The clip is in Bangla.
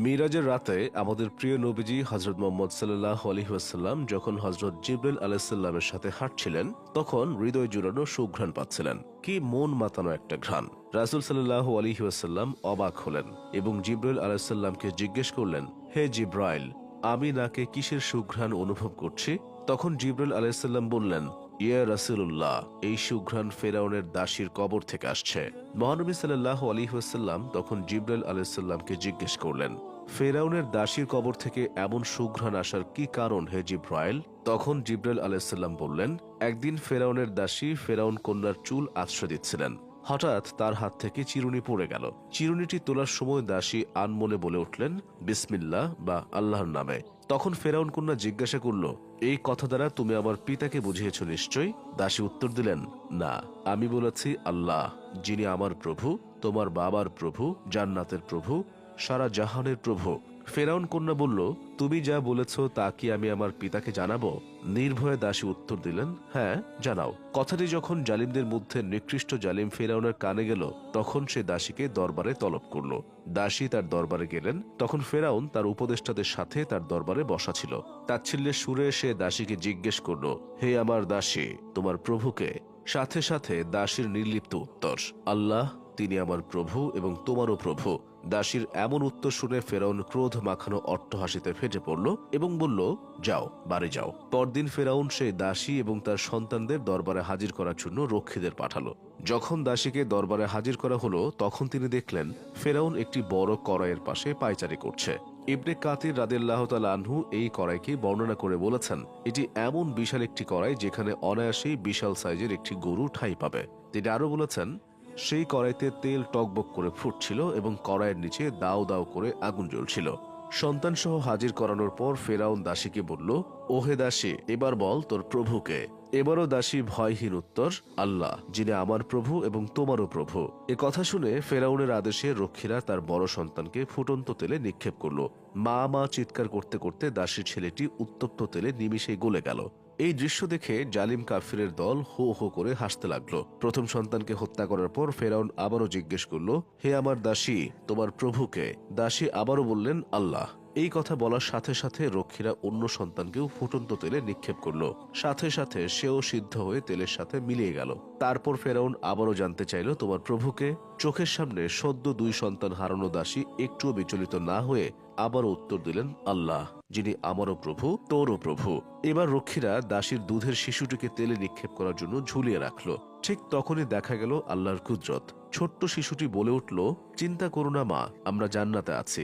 মিরাজের রাতে আমাদের প্রিয় নবীজি হযরত মুহাম্মদ সাল্লাল্লাহু আলাইহি ওয়াসাল্লাম যখন হযরত জিবরাইল আলাইহিস সালামের সাথে হাঁটছিলেন তখন হৃদয় জুড়ানো সুঘ্রাণ পাচ্ছিলেন। কি মন মাতানো একটা ঘ্রাণ! রাসূল সাল্লাল্লাহু আলাইহি ওয়াসাল্লাম অবাক হলেন এবং জিবরাইল আলাইহিস সালামকে জিজ্ঞেস করলেন, হে জিবরাইল, আমি নাকে কিসের সুঘ্রাণ অনুভব করছি? তখন জিবরাইল আলাইহিস সালাম বললেন, ইয়া রাসূলুল্লাহ, এই সুঘ্রাণ ফেরাউনের দাসীর কবর থেকে আসছে। মহানবী সাল্লাল্লাহু আলাইহি ওয়াসাল্লাম তখন জিবরাইল আলাইহিস সালামকে জিজ্ঞেস করলেন, ফেরাউনের দাসীর কবর থেকে এমন সুঘ্রাণ আসার কি কারণ হে জিবরাইল? তখন জিবরাইল আলাইহিস সালাম বললেন, একদিন ফেরাউনের দাসী ফেরাউন কন্যার চুল আশ্রয় দিচ্ছিলেন। হঠাৎ তার হাত থেকে চিরুনি পড়ে গেল। চিরুনিটি তোলার সময় দাসী আনমনে বলে উঠলেন, বিসমিল্লাহ বা আল্লাহর নামে। তখন ফেরাউন কন্যা জিজ্ঞাসা করল, এই কথা দ্বারা তুমি আমার পিতাকে বুঝিয়েছ নিশ্চয়ই? দাসী উত্তর দিলেন, না, আমি বলেছি আল্লাহ, যিনি আমার প্রভু, তোমার বাবার প্রভু, জান্নাতের প্রভু, সারা জাহানের প্রভু। ফেরাউন কন্যা বলল, তুমি যা বলেছ তা কি আমি আমার পিতাকে জানাবো? নির্ভয়ে দাসী উত্তর দিলেন, হ্যাঁ, জানাও। কথাটি যখন জালিমদের মধ্যে নিকৃষ্ট জালিম ফেরাউনের কানে গেল তখন সে দাসীকে দরবারে তলব করল। দাসী তার দরবারে গেলেন। তখন ফেরাউন তার উপদেষ্টাদের সাথে তার দরবারে বসা ছিল। তাচ্ছিল্যের সুরে সে দাসীকে জিজ্ঞেস করল, হে আমার দাসী, তোমার প্রভুকে? সাথে সাথে দাসীর নির্লিপ্ত উত্তর, আল্লাহ, তিনি আমার প্রভু এবং তোমারও প্রভু। দাসীর এমন উত্তর শুনে ফেরাউন ক্রোধ মাখানো অট্টহাসিতে ফেটে পড়ল এবং বলল, যাও, বাড়ি যাও। পরদিন ফেরাউন সেই দাসী এবং তার সন্তানদের দরবারে হাজির করার জন্য রক্ষীদের পাঠালো। যখন দাসীকে দরবারে হাজির করা হলো তখন তিনি দেখলেন ফেরাউন একটি বড় কড়াইয়ের পাশে পায়চারি করছে। ইবনে কাতির রাদিয়াল্লাহু তাআলা আনহু এই কড়াইকে বর্ণনা করে বলেছেন, এটি এমন বিশাল একটি কড়াই যেখানে অনায়াসেই বিশাল সাইজের একটি গরু ঠাঁই পাবে। তিনি আরো বলেছেন, সেই কড়াইতে তেল টকবক করে ফুটছিল এবং কড়াইয়ের নিচে দাও দাও করে আগুন জ্বলছিল। সন্তানসহ হাজির করানোর পর ফেরাউন দাসীকে বলল, ওহে দাসী, এবার বল তোর প্রভুকে। এবারও দাসী ভয়হীন উত্তর, আল্লাহ, যিনি আমার প্রভু এবং তোমারও প্রভু। এ কথা শুনে ফেরাউনের আদেশে রক্ষীরা তার বড় সন্তানকে ফুটন্ত তেলে নিক্ষেপ করল। মা মা চিৎকার করতে করতে দাসীর ছেলেটি উত্তপ্ত তেলে নিমিষেই গলে গেল। এই দৃশ্য দেখে জালিম কাফিরের দল হো হো করে হাসতে লাগলো। প্রথম সন্তানকে হত্যা করার পর ফেরাউন আবারও জিজ্ঞেস করল, হে আমার দাসী, তোমার প্রভুকে? দাসী আবারও বললেন, আল্লাহ। এই কথা বলার সাথে সাথে রক্ষীরা অন্য সন্তানকেও ফুটন্ত তেলে নিক্ষেপ করল। সাথে সাথে সেও সিদ্ধ হয়ে তেলের সাথে মিলিয়ে গেল। তারপর ফেরাউন আবারও জানতে চাইল, তোমার প্রভুকে? চোখের সামনে সদ্য দুই সন্তান হারানো দাসী একটুও বিচলিত না হয়ে আবারও উত্তর দিলেন, আল্লাহ, যিনি আমারও প্রভু, তোরও প্রভু। এবার রক্ষীরা দাসীর দুধের শিশুটিকে তেলে নিক্ষেপ করার জন্য ঝুলিয়ে রাখলো। ঠিক তখনই দেখা গেল আল্লাহর কুদরত। ছোট্ট শিশুটি বলে উঠল, চিন্তা করো না মা, আমরা জান্নাতে আছি।